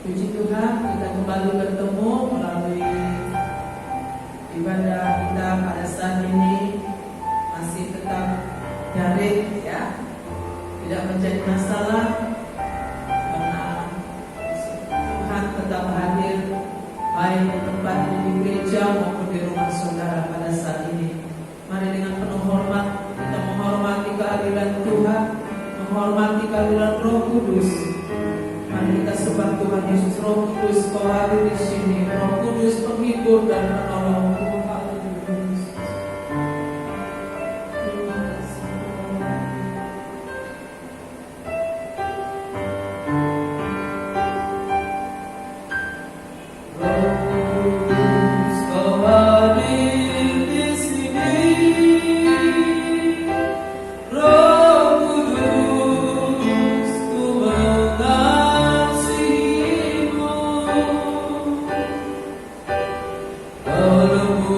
Puji Tuhan, kita kembali bertemu melalui ibadah kita pada saat ini. Masih tetap daring ya, tidak menjadi masalah karena Tuhan tetap hadir baik di tempat ini di gereja maupun di rumah saudara pada saat ini. Mari dengan penuh hormat kita menghormati kehadiran Tuhan, menghormati kehadiran Roh Kudus. Mari kita sembah Tuhan Yesus. Roh Kudus, Kau hadir di sini. Roh Kudus penghibur dan penolong. Oh,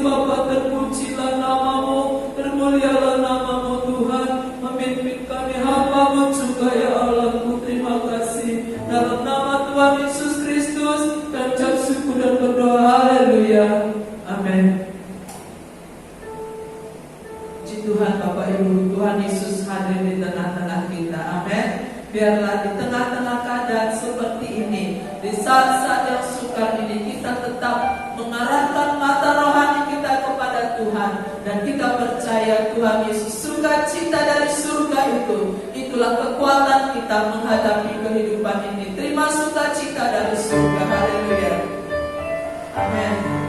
Bapa, terpujilah namamu, termulialah namamu Tuhan. Memimpin kami hamba-Mu juga ya Allahku. Terima kasih dalam nama Tuhan Yesus Kristus, dan ucap syukur dan berdoa. Haleluya. Amin. Puji Tuhan Bapak Ibu, Tuhan Yesus hadir di tengah-tengah kita. Amin. Biarlah di tengah-tengah keadaan seperti ini, di saat-saat yang sukar ini, kita tetap mengarahkan mata rohani kita kepada Tuhan, dan kita percaya Tuhan Yesus, sukacita dari surga itulah kekuatan kita menghadapi kehidupan ini. Terima sukacita dari surga. Haleluya. Amin.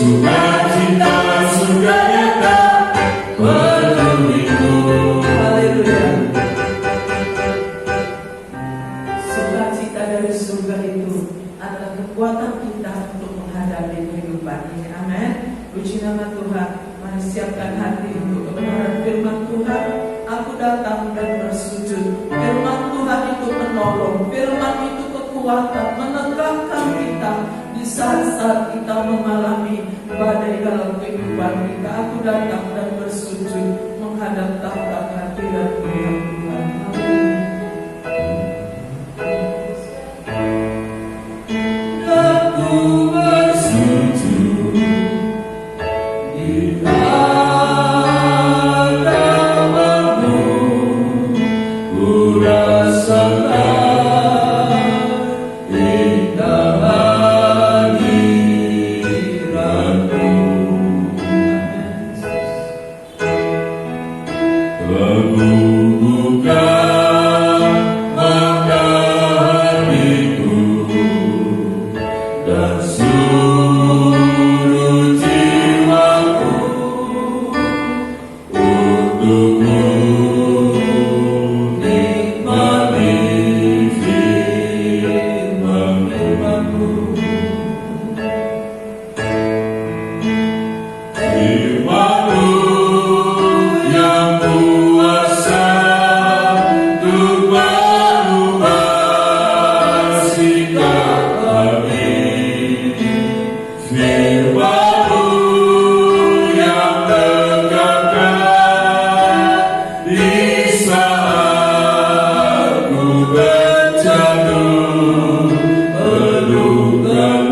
Sukacita surga nyata penuhiku. ini. Amin. Puji nama Tuhan. Mari siapkan hati untuk kebenaran firman Tuhan. Aku datang dan bersujud. Firman Tuhan itu menolong. Firman itu kekuatan, menegakkan kita di saat-saat kita mengalami badai dalam kehidupan kita. Aku datang dan bersujud menghadap tahta kehadiran Tuhan. Aku bersujud di hadapan-Mu, ku rasakan indah hadirat-Mu. Aku buka mata hatiku dan seluruh jiwaku untukmu nikmati firman-Mu. Firman-Mu yang kuasa untuk mengubah sikap kami. Firman-Mu yang tegakkan di saat ku terjatuh. Pelukkanlah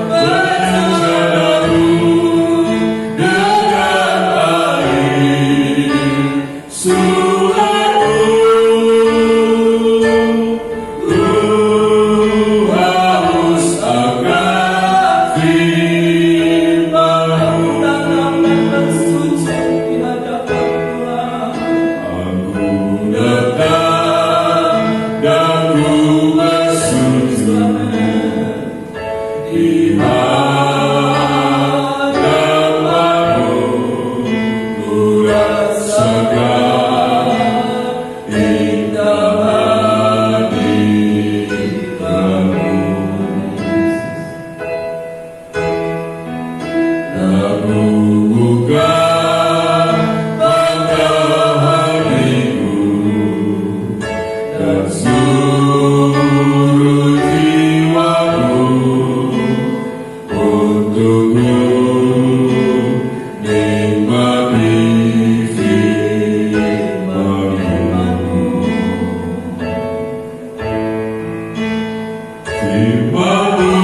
bencanaku dengan air surat-Mu. Ku haus akan firman-Mu. Datang dan bersujud di hadapan Tuhan. Aku datang dan ku bersujud di hadapan-Mu. Ku rasakan indah hadirat-Mu. Aku buka mata hatiku dan seluruh jiwaku untukmu nikmati firman-Mu. Firman-Mu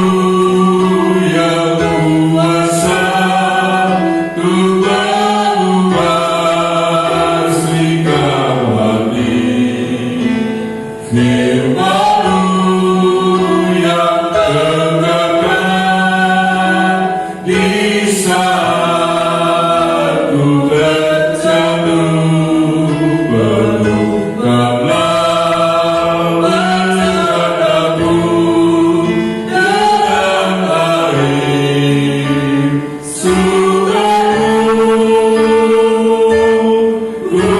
yang kuasa untuk mengubah sikap hati. Firman-Mu yang tegakkan di saat ku terjatuh. Pelukkanlah bencanaku dengan air surat-Mu. Ku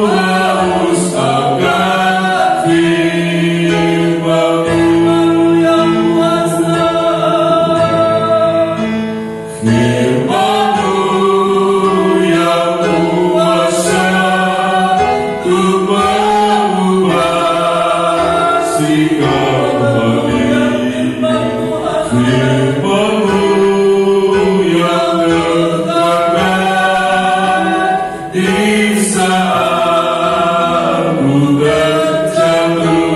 haus akan firman-Mu yang kuasa. Firman-Mu yang kuasa untuk mengubah sikap hati. Firman-Mu yang tegakkan di saat ku terjatuh.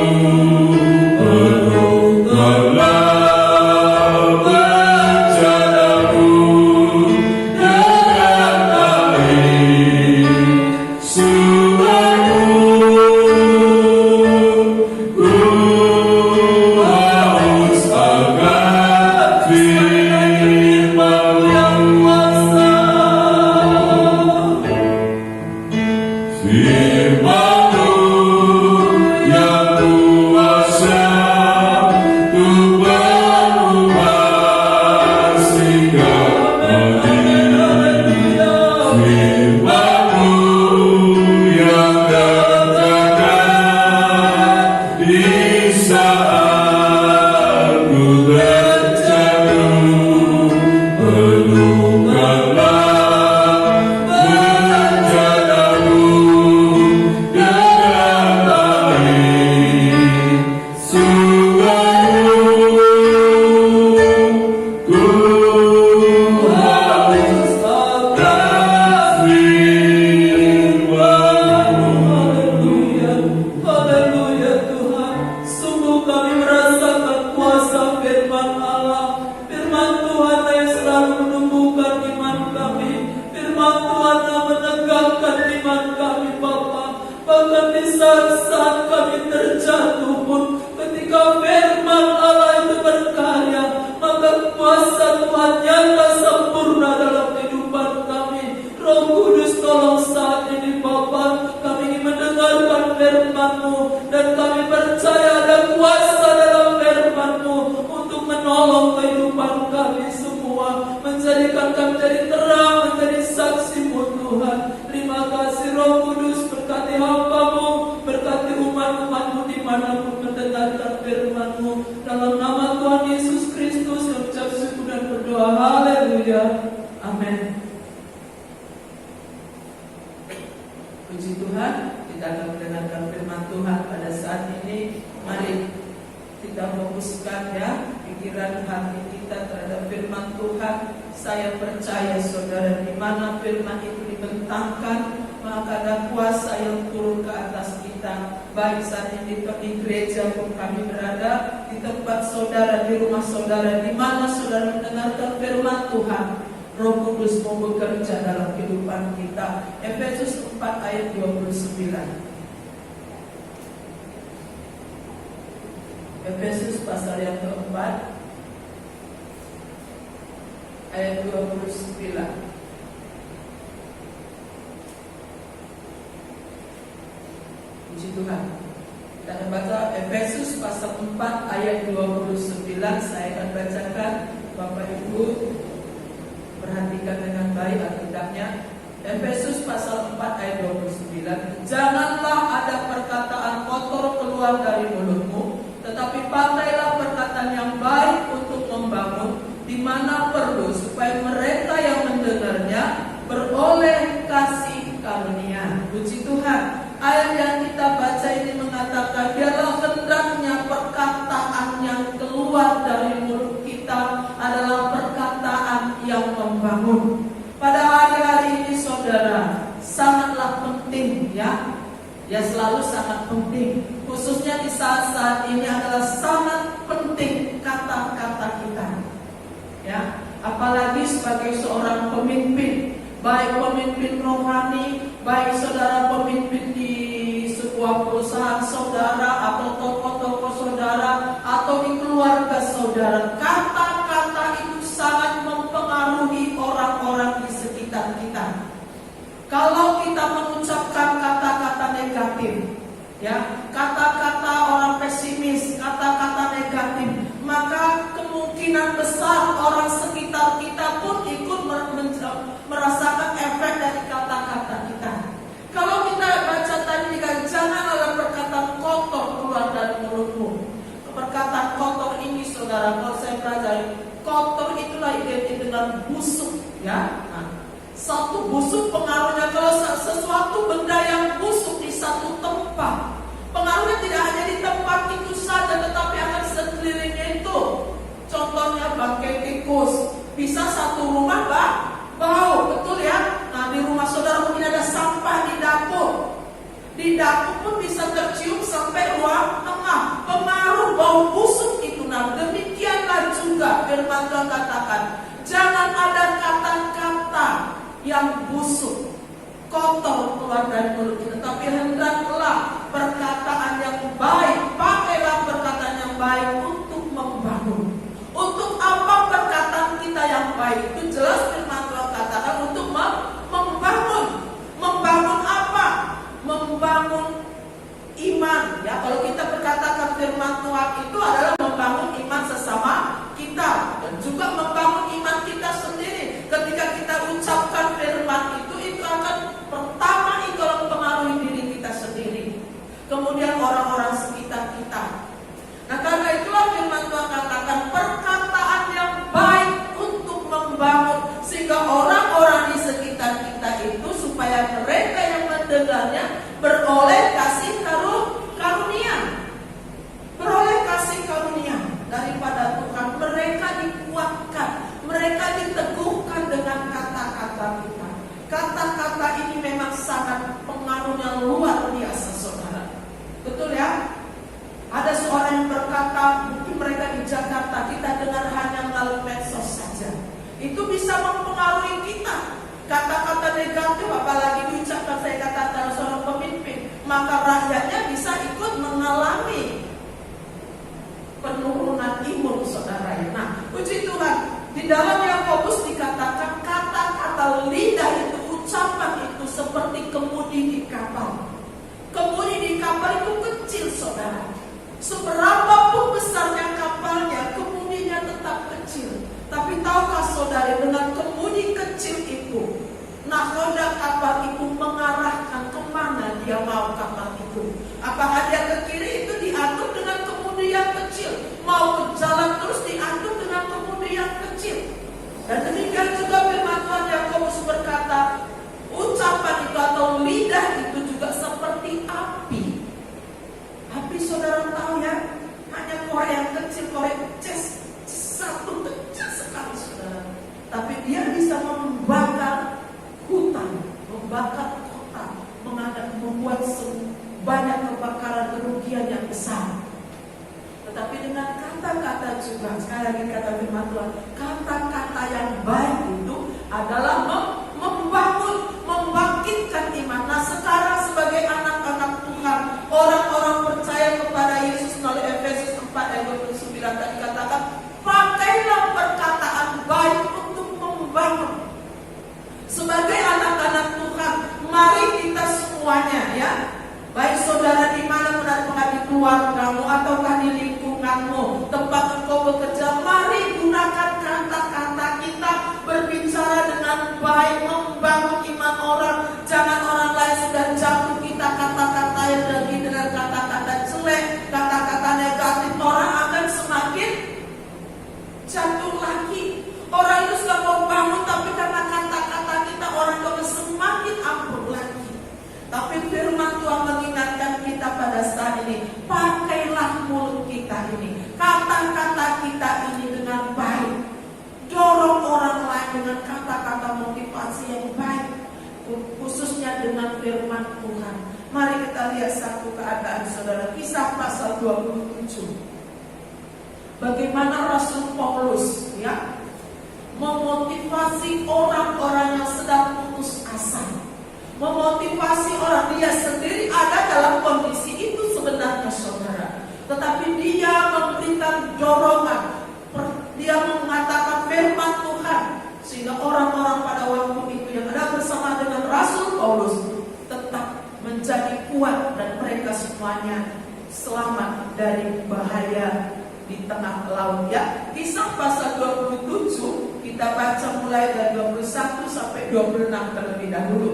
Pelukkanlah bencanaku dengan air surat-Mu. Ku haus akan firman-Mu yang kuasa. Firman-Mu yang kuasa untuk mengubah sikap hati. Firman-Mu yang tegakkan di saat ku terjatuh. saat kami terjatuh pun, ketika firman Allah itu berkarya, maka kuasa Tuhan nyata sempurna dalam kehidupan kami. Roh Kudus, tolong saat ini Bapa, kami ingin mendengarkan firman-Mu, dan kami percaya ada kuasa dalam firman-Mu untuk menolong kehidupan kami semua, menjadikan kami menjadi terang, menjadi saksi-Mu Tuhan. Terima kasih Roh Kudus, berkati hamba-Mu, berkati umat-umat-Mu dimanapun mendengarkan firman-Mu. Dalam nama Tuhan Yesus Kristus yang ucap syukur dan berdoa. Haleluya. Amin. Puji Tuhan, kita akan mendengarkan firman Tuhan pada saat ini. Mari kita fokuskan ya pikiran hati kita terhadap firman Tuhan. Saya percaya saudara, di mana firman itu dibentangkan, maka ada kuasa yang turun ke atas kita. Baik saat ini di gereja pun kami berada, di tempat saudara, di rumah saudara, di mana saudara mendengarkan firman Tuhan, Roh Kudus mau bekerja dalam kehidupan kita. Efesus 4 ayat 29. Efesus pasal yang keempat ayat 29. Puji Tuhan. Kita akan baca Efesus pasal 4 ayat 29. Saya akan bacakan. Bapak Ibu perhatikan dengan baik Alkitabnya. Efesus pasal 4 ayat 29. Janganlah ada perkataan kotor keluar dari mulutmu, tetapi pakailah perkataan yang baik untuk membangun di mana perlu, supaya mereka yang mendengarnya beroleh kasih karunia. Puji Tuhan. Ayat yang kita baca ini mengatakan, biarlah hendaknya perkataan yang keluar dari mulut kita adalah perkataan yang membangun. Pada hari-hari ini saudara, sangatlah penting ya selalu sangat penting. Khususnya di saat-saat ini adalah sangat penting kata-kata kita. Ya, apalagi sebagai seorang pemimpin, baik pemimpin rohani, baik saudara pemimpin di sebuah perusahaan saudara, atau tokoh-tokoh saudara, atau di keluarga saudara, kata-kata itu sangat mempengaruhi orang-orang di sekitar kita. Kalau kita mengucapkan kata-kata negatif, ya, kata-kata orang pesimis, kata-kata negatif, maka kemungkinan besar orang sekitar kita pun ikut merasakan efek dari kata-kata kita. Kalau kita baca tadi, jangan ada perkataan kotor keluar dari mulutmu. Perkataan kotor ini saudara, kalau saya pelajari, kotor itulah identik dengan busuk, ya. Satu busuk pengaruhnya, kalau sesuatu benda yang busuk di satu tempat, pengaruhnya tidak hanya di tempat itu saja, tetapi akan sekelilingnya itu. Contohnya bangkai tikus, bisa satu rumah bau, betul ya? Nah, di rumah saudara mungkin ada sampah di dapur. Di dapur pun bisa tercium sampai ruang tengah. Pengaruh bau busuk itu. Nah, demikianlah juga firman Tuhan katakan, jangan ada kata-kata yang busuk, kotor keluar dari mulut kita, tapi hendaklah perkataan yang baik. Pakailah perkataan yang baik untuk membangun. Untuk apa perkataan kita yang baik? Itu jelas firman Tuhan katakan untuk membangun. Membangun apa? Membangun iman. Ya, kalau kita berkatakan firman Tuhan itu adalah membangun iman sesama kita, dan juga membangun iman kita sendiri. Ketika kita ucapkan firman itu akan pertama itu mempengaruhi diri kita sendiri, kemudian orang-orang sekitar kita. Nah, karena itulah firman Tuhan katakan perkataan yang baik untuk membangun, sehingga orang-orang di sekitar kita itu, supaya mereka yang mendengarnya beroleh kasih karunia, beroleh kasih karunia daripada Tuhan. Mereka dikuatkan, mereka diteguhkan dengan kata-kata kita. Kata-kata ini memang sangat pengaruhnya luar biasa saudara. Betul ya? Ada seorang yang berkata, mungkin mereka di Jakarta, kita dengar hanya melalui medsos saja. Itu bisa mempengaruhi kita. Kata-kata negatif, apalagi diucapkan, saya katakan seorang pemimpin, maka rakyatnya bisa ikut mengalami penurunan imun, saudara. Nah, puji Tuhan, di dalam Yakobus dikatakan kata-kata lidah itu, ucapan itu seperti kemudi di kapal. Kemudi di kapal itu kecil, saudara. Seberapapun besarnya kapalnya, kemudinya tetap kecil. Tapi tahukah saudara, dengan kemudi kecil itu, nahkoda kapal itu mengarahkan kemana dia mau kapal itu. Apakah dia ke kiri, itu diatur dengan kemudi yang kecil. Mau ke jalan terus diatur dengan kemudi yang kecil. Dan demikian juga firman Tuhan Yakobus berkata, ucapan itu atau lidah itu juga seperti api. Api, saudara tahu ya, hanya korek yang kecil, korek satu kecil sekali, saudara. Tapi dia bisa membakar hutan, membakar kota, membuat banyak kebakaran, kerugian yang besar. Tetapi dengan kata-kata juga, sekali lagi kata firman Tuhan, kata-kata yang baik itu adalah membangun, membangkitkan iman. Nah, sekarang sebagai anak-anak Tuhan, orang-orang percaya kepada Yesus melalui Efesus 4 ayat 29 tadi katakan, pakailah perkataan baik untuk membangun. Sebagai anak-anak Tuhan, mari kita semuanya ya, baik saudara di mana pun ada di keluargamu ataukah di lingkunganmu, tempat engkau bekerja, mari gunakan kata-kata kita berbicara dengan baik, membangun iman orang. Jangan orang lain sudah jatuh, kita kata-kata yang lagi dengan kata-kata jelek, kata-kata negatif, orang akan semakin jatuh lagi. Orang itu sudah mau bangun, tapi karena kata-kata kita, orang itu semakin ambruk lagi. Tapi firman Tuhan mengingatkan kita pada saat ini, pakailah mulut kita ini, kata-kata kita ini dengan baik. Dorong orang lain dengan kata-kata motivasi yang baik, khususnya dengan firman Tuhan. Mari kita lihat satu keadaan, saudara. Kisah pasal 27. Bagaimana Rasul Paulus ya memotivasi orang-orang yang sedang putus asa. Memotivasi orang, dia sendiri ada dalam kondisi itu sebenarnya, saudara. Tetapi dia memberikan dorongan, dia mengatakan firman Tuhan, sehingga orang-orang pada waktu itu yang ada bersama dengan Rasul Paulus tetap menjadi kuat dan mereka semuanya selamat dari bahaya di tengah laut ya. Kisah pasal 27 kita baca mulai dari 21 sampai 26 terlebih dahulu.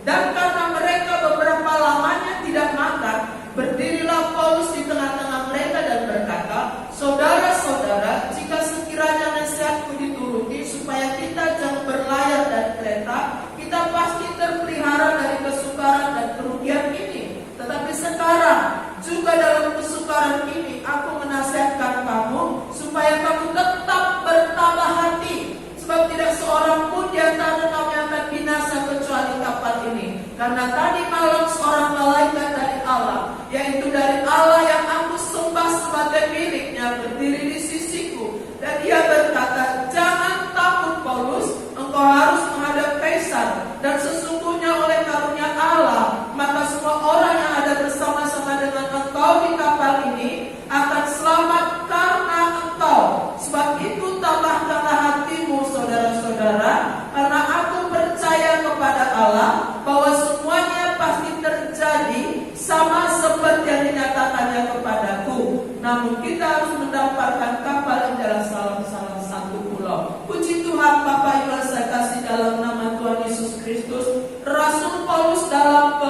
Dan karena mereka beberapa lamanya tidak makan, berdirilah Paulus di tengah-tengah mereka dan berkata, saudara-saudara, jika sekiranya nasihatku dituruti supaya kita jangan berlayar dari kereta, kita pasti terpelihara dari kesukaran dan kerugian ini. Tetapi sekarang juga dalam kesukaran ini aku menasihatkan kamu supaya kamu tetap bertabah hati, sebab tidak seorang pun di antara kamu yang akan binasa kecuali kapal ini. Karena tadi malam seorang malaikat dari Allah, yaitu dari Allah yang aku sembah sebagai miliknya, berdiri di sisiku, dan dia berkata, jangan takut Paulus, engkau harus menghadap Kaisar, dan sesungguhnya oleh karunia Allah maka semua orang yang ada bersama-sama dengan engkau di kapal ini akan selamat karena engkau. Sebab itu tabahkanlah hatimu, saudara-saudara, karena aku percaya kepada Allah bahwa semuanya pasti terjadi sama seperti yang dinyatakannya kepadaku. Namun kita harus mendapatkan kapal yang adalah salah satu pulau. Puji Tuhan, Bapak Ibu saya kasih dalam nama Tuhan Yesus Kristus. Rasul Paulus dalam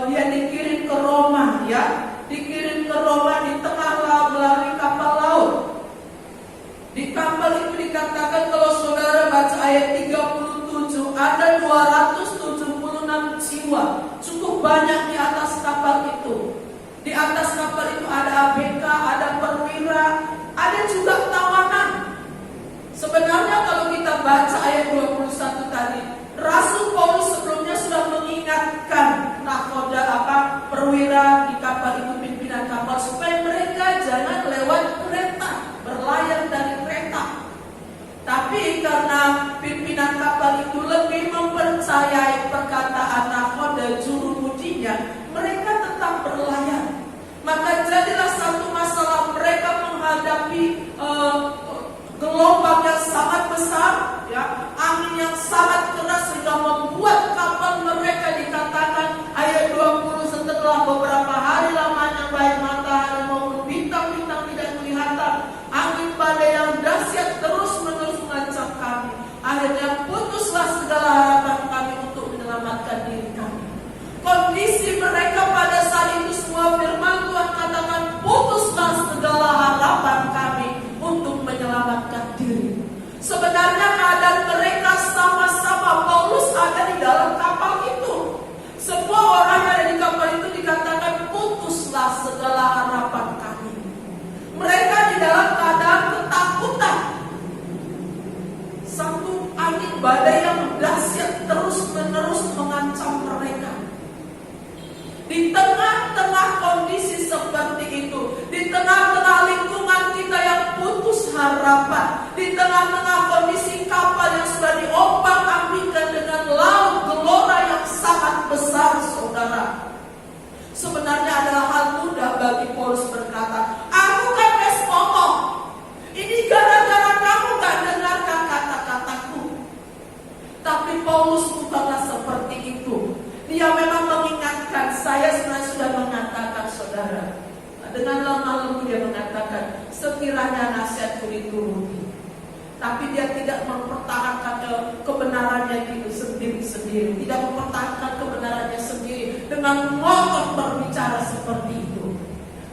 dia dikirim ke Roma ya, dikirim ke Roma di tengah laut melalui kapal laut. Di kapal itu dikatakan, kalau saudara baca ayat 37, ada 276 jiwa, cukup banyak di atas kapal itu. Di atas kapal itu ada ABK, ada perwira, ada juga tawanan. Sebenarnya kalau kita baca ayat 21 tadi, Rasul Paulus sebelumnya sudah mengingatkan nahkoda perwira di kapal itu, pimpinan kapal, supaya mereka jangan lewat kereta, berlayar dari kereta. Tapi karena pimpinan kapal itu lebih mempercayai perkataan nahkoda juru mudinya, mereka tetap besar, ya, angin yang sangat keras sehingga membuat kapal mereka dikatakan ayat 20 setelah beberapa hari lamanya baik matahari maupun bintang-bintang tidak kelihatan, angin badai yang dahsyat terus-menerus mengancam kami. Akhirnya putuslah segala harapan kami untuk menyelamatkan diri kami. Kondisi mereka pada saat itu semua firman Tuhan katakan putuslah segala harapan kami untuk menyelamatkan diri. Sebenarnya keadaan mereka sama-sama. Paulus ada di dalam kapal itu. Semua orang yang ada di kapal itu dikatakan putuslah segala harapan kami. Mereka di dalam keadaan ketakutan. Satu angin badai yang dahsyat terus-menerus mengancam mereka. Di tengah-tengah kondisi seperti itu, di tengah-tengah lingkungan kita yang putus harapan, di tengah-tengah kondisi kapal yang sudah diombang-ambingkan dengan laut gelora yang sangat besar, saudara. Sebenarnya adalah hal mudah bagi Paulus berkata, aku kan wes ngomong, ini gara-gara kamu gak dengarkan kata-kataku. Tapi Paulus bukanlah seperti itu. Dia memang mengingatkan, saya sebenarnya sudah mengatakan, saudara. Dengan lemah lembut dia mengatakan, sekiranya nasihatku dituruti. Tapi dia tidak mempertahankan kebenarannya itu sendiri-sendiri. Tidak mempertahankan kebenarannya sendiri dengan ngotot berbicara seperti itu.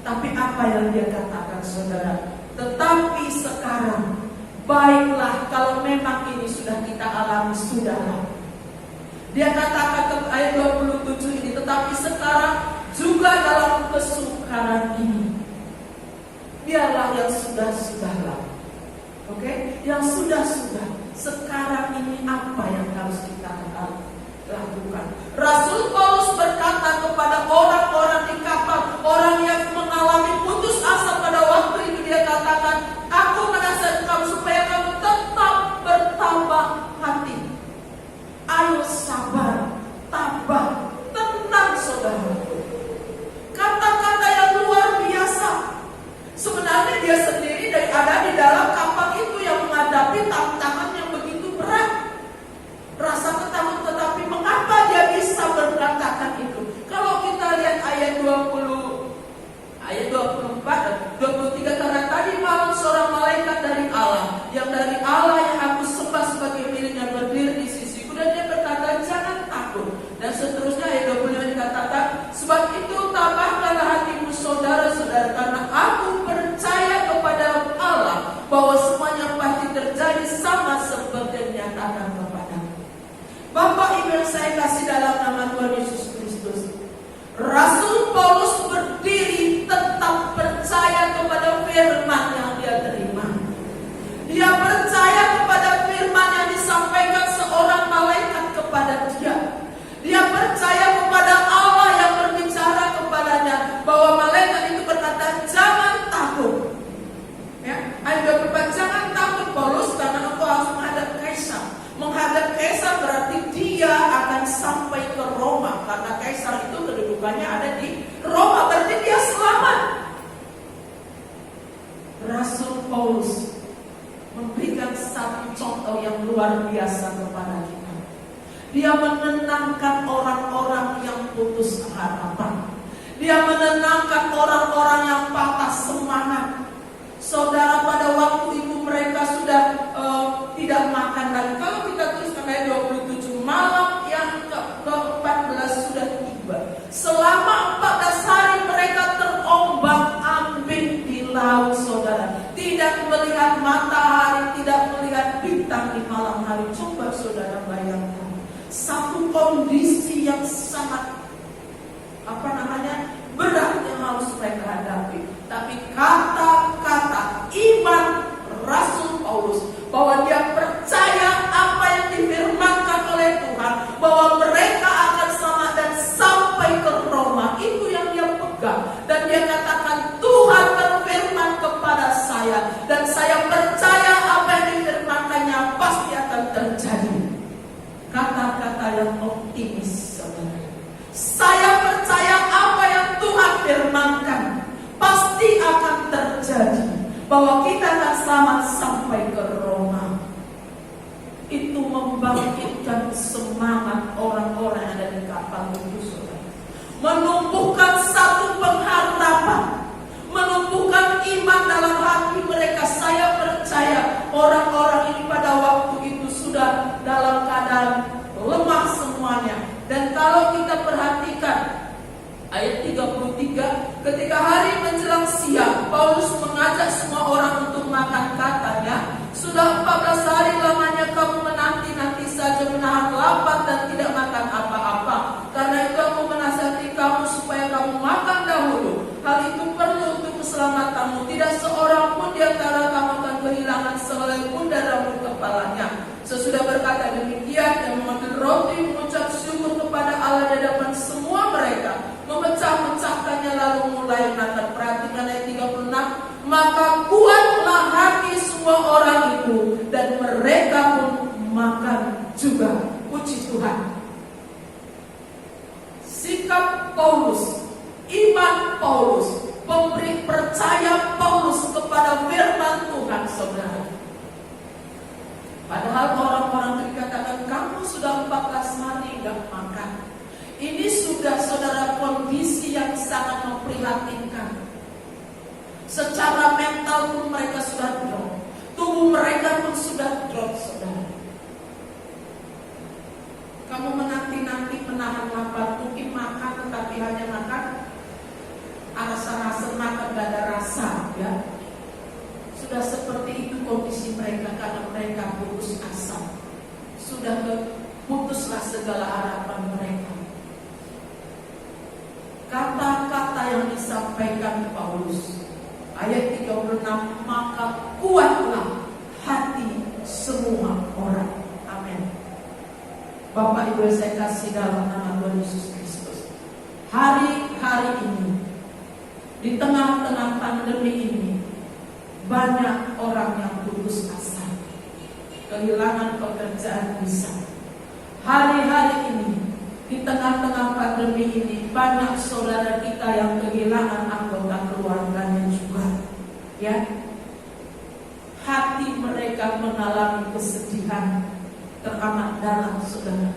Tapi apa yang dia katakan, saudara? Tetapi sekarang, baiklah kalau memang ini sudah kita alami, sudahlah. Dia katakan ayat 27 ini, tetapi sekarang juga dalam kesukaran ini, biarlah yang sudah-sudahlah. Oke? Yang sudah-sudah. Sekarang ini apa yang harus kita lakukan? Rasul Paulus berkata kepada orang-orang di kapal, orang yang mengalami putus asa pada waktu itu, dia katakan, aku menasihatkan kamu supaya kamu tetap bertabah hati. Ayo sabar, tabah, tenang, saudara. Kata-kata yang luar biasa. Sebenarnya dia sendiri ada di dalam kapal itu yang menghadapi tantangan yang begitu berat. Rasa ketakutan, tetapi mengapa dia bisa berkatakan itu? Kalau kita lihat ayat 24 dan 23, karena tadi malam seorang malaikat dari Allah, yang dari Allah yang aku sembah sebagai miliknya berdiri di sisiku, dan dia berkata, jangan takut. Dan seterusnya ayat 25 dikatakan, sebab itu tabahkanlah hatimu saudara-saudara, karena aku percaya kepada Allah bahwa semuanya pasti terjadi sama seperti yang dinyatakan kepadamu. Bapak Ibu yang saya kasih dalam nama Tuhan Yesus Kristus, Rasul Paulus berdiri tetap percaya kepada firman yang dia terima. Dia percaya kepada firman yang disampaikan seorang malaikat kepada dia. Dia percaya kepada Allah yang berbicara kepadanya, bahwa malaikat itu berkata, jangan takut. Ya, ayat 24, jangan takut Paulus, karena engkau harus menghadap Kaisar. Menghadap Kaisar berarti dia akan sampai ke Roma, karena Kaisar itu kedudukannya ada di Roma, berarti dia selamat. Rasul Paulus memberikan satu contoh yang luar biasa kepada kita. Dia menenangkan orang-orang yang putus harapan. Dia menenangkan orang-orang yang patah semangat. Saudara, pada waktu itu mereka sudah tidak makan lagi. Kalau kita tuliskan ayat 27, malam yang ke-14 sudah tiba. Selama 14 hari mereka terombang-ambing di laut, saudara. Tidak melihat matahari, tidak melihat bintang di malam hari. Coba saudara bayangkan. Satu kondisi yang sangat berat yang harus mereka hadapi. Tapi kata-kata iman Rasul Paulus, bahwa dia percaya apa yang difirmankan oleh Tuhan, bahwa mereka akan selamat dan sampai ke Roma, itu yang dia pegang. Dan dia katakan, Tuhan berfirman kepada saya, dan saya percaya apa yang difirmankannya pasti akan terjadi. Kata-kata yang optimis, saudara. Saya percaya apa yang Tuhan firmankan pasti akan terjadi, bahwa kita akan selamat sampai ke Roma. sehelai pun dari rambut kepalanya. Sesudah berkata demikian, dia mengambil roti, mengucap syukur kepada Allah di hadapan semua mereka, memecah-mecahkannya lalu mulai makan. Perhatikan ayat 36. Maka kuatlah hati semua orang itu, dan mereka pun makan juga. Puji Tuhan. Sikap Paulus, iman Paulus, pemberi percaya Paulus kepada firman Tuhan, saudara. Padahal orang-orang dikatakan kamu sudah 14 hari enggak makan. Ini sudah, saudara, kondisi yang sangat memprihatinkan. Secara mental pun mereka sudah drop. Tubuh mereka pun sudah drop, saudara. Kamu menanti-nanti menahan lapar, mungkin makan tetapi hanya makan rasa-rasa, makan gak ada rasa, ya. Sudah seperti itu kondisi mereka karena mereka putus asa. Sudah putuslah segala harapan mereka. Kata-kata yang disampaikan Paulus, ayat 36, maka kuatlah hati semua orang. Amin. Bapak Ibu saya kasih dalam nama Tuhan Yesus Kristus, hari-hari ini, di tengah-tengah pandemi ini, banyak orang yang putus asa, kehilangan pekerjaan bisa. Hari-hari ini, di tengah-tengah pandemi ini, banyak saudara kita yang kehilangan anggota keluarganya juga, ya. Hati mereka mengalami kesedihan teramat dalam, saudara.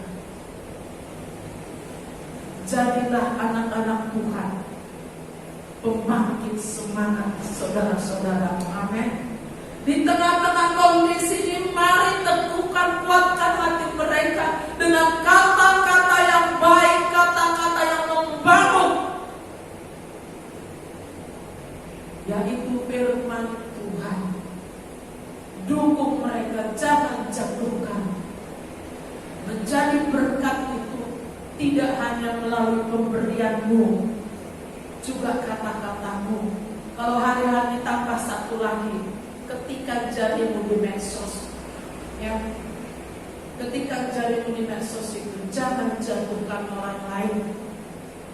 Jadilah anak-anak Tuhan pembangkit semangat saudara-saudara. Amin. Di tengah-tengah kondisi ini, mari teguhkan, kuatkan hati mereka dengan kata-kata yang baik, kata-kata yang membangun, yaitu firman Tuhan. Dukung mereka, jangan jatuhkan. Menjadi berkat itu tidak hanya melalui pemberianmu, juga kata-katamu. Kalau hari-hari tambah satu lagi, ketika jarimu di medsos, ya, ketika jarimu di medsos itu, jangan jatuhkan orang lain.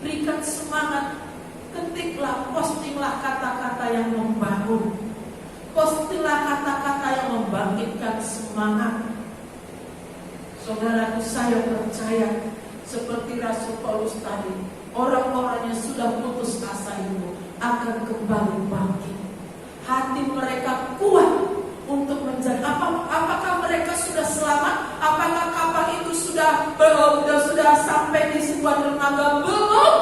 Berikan semangat, ketiklah, postinglah kata-kata yang membangun, postinglah kata-kata yang membangkitkan semangat. Saudaraku, saya percaya seperti Rasul Paulus tadi, orang-orang yang sudah putus asa itu akan kembali bangkit. Hati mereka kuat untuk menjadi apakah mereka sudah selamat? Apakah kapal itu sudah sampai di sebuah dermaga? Belum.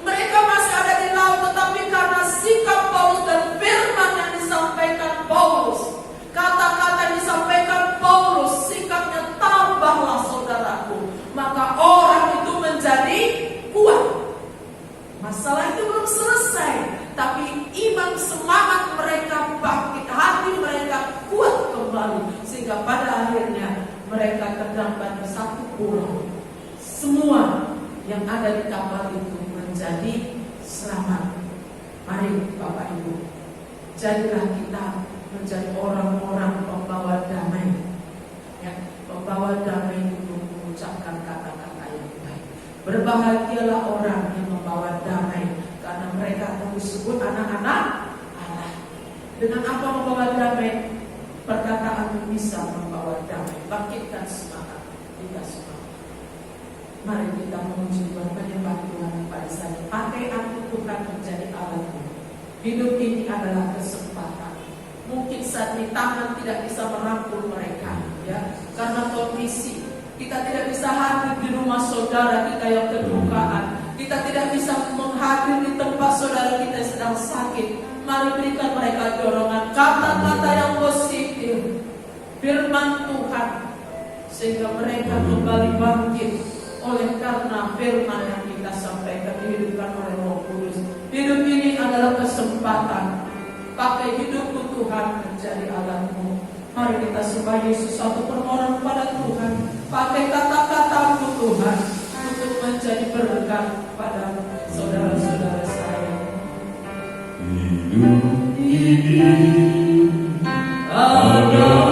Mereka masih ada di laut, tetapi karena sikap Paulus dan firman yang disampaikan Paulus, kata-kata yang disampaikan Paulus, sikapnya tambahlah, saudaraku, maka orang itu menjadi kuat. Masalah itu belum selesai, tapi iman, semangat mereka bangkit, hati mereka kuat kembali, sehingga pada akhirnya mereka terdampar di satu pulau. Semua yang ada di kapal itu menjadi selamat. Mari Bapak Ibu, jadilah kita menjadi orang-orang pembawa damai, ya, pembawa damai itu mengucapkan kata-kata yang baik. Berbahagialah orang yang membawa damai, karena mereka akan disebut anak-anak Allah. Dengan apa membawa damai? Perkataan bisa membawa damai. Bangkitkan semangat kita semua. Mari kita memuji Tuhan, menyembah Tuhan pada saat ini. Pakai aku Tuhan menjadi alatmu. Hidup ini adalah kesempatan. Mungkin saat ini tangan tidak bisa merangkul mereka, ya, karena kondisi. Kita tidak bisa hadir di rumah saudara kita yang kedukaan. Kita tidak bisa menghadir di tempat saudara kita yang sedang sakit. Mari berikan mereka dorongan, kata-kata yang positif, firman Tuhan, sehingga mereka kembali bangkit oleh karena firman yang kita sampaikan, dihidupkan oleh Roh Kudus. Hidup ini adalah kesempatan. Pakai hidupku Tuhan menjadi alatmu. Mari kita sembah Yesus, satu permohonan kepada Tuhan. Pakai kata-kataku Tuhan untuk menjadi berkat pada saudara-saudara saya. Hidup ini ada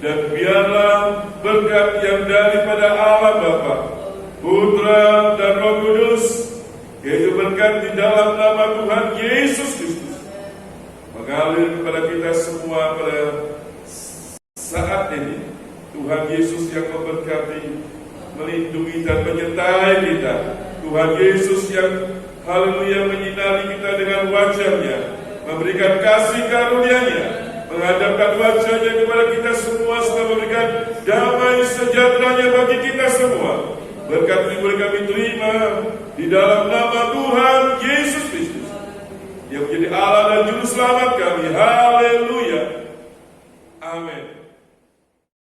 Dan biarlah berkat yang daripada Allah Bapa, Putra dan Roh Kudus, yaitu berkat di dalam nama Tuhan Yesus Kristus, mengalir kepada kita semua pada saat ini. Tuhan Yesus yang memberkati, melindungi dan menyertai kita. Tuhan Yesus yang haleluya menyinari kita dengan wajah-Nya, memberikan kasih karunia-Nya, menghadapkan wajah-Nya kepada kita semua, serta memberikan damai sejahtera-Nya bagi kita semua. Berkat ini boleh kami terima di dalam nama Tuhan Yesus Kristus, yang menjadi Allah dan Juru Selamat kami. Haleluya.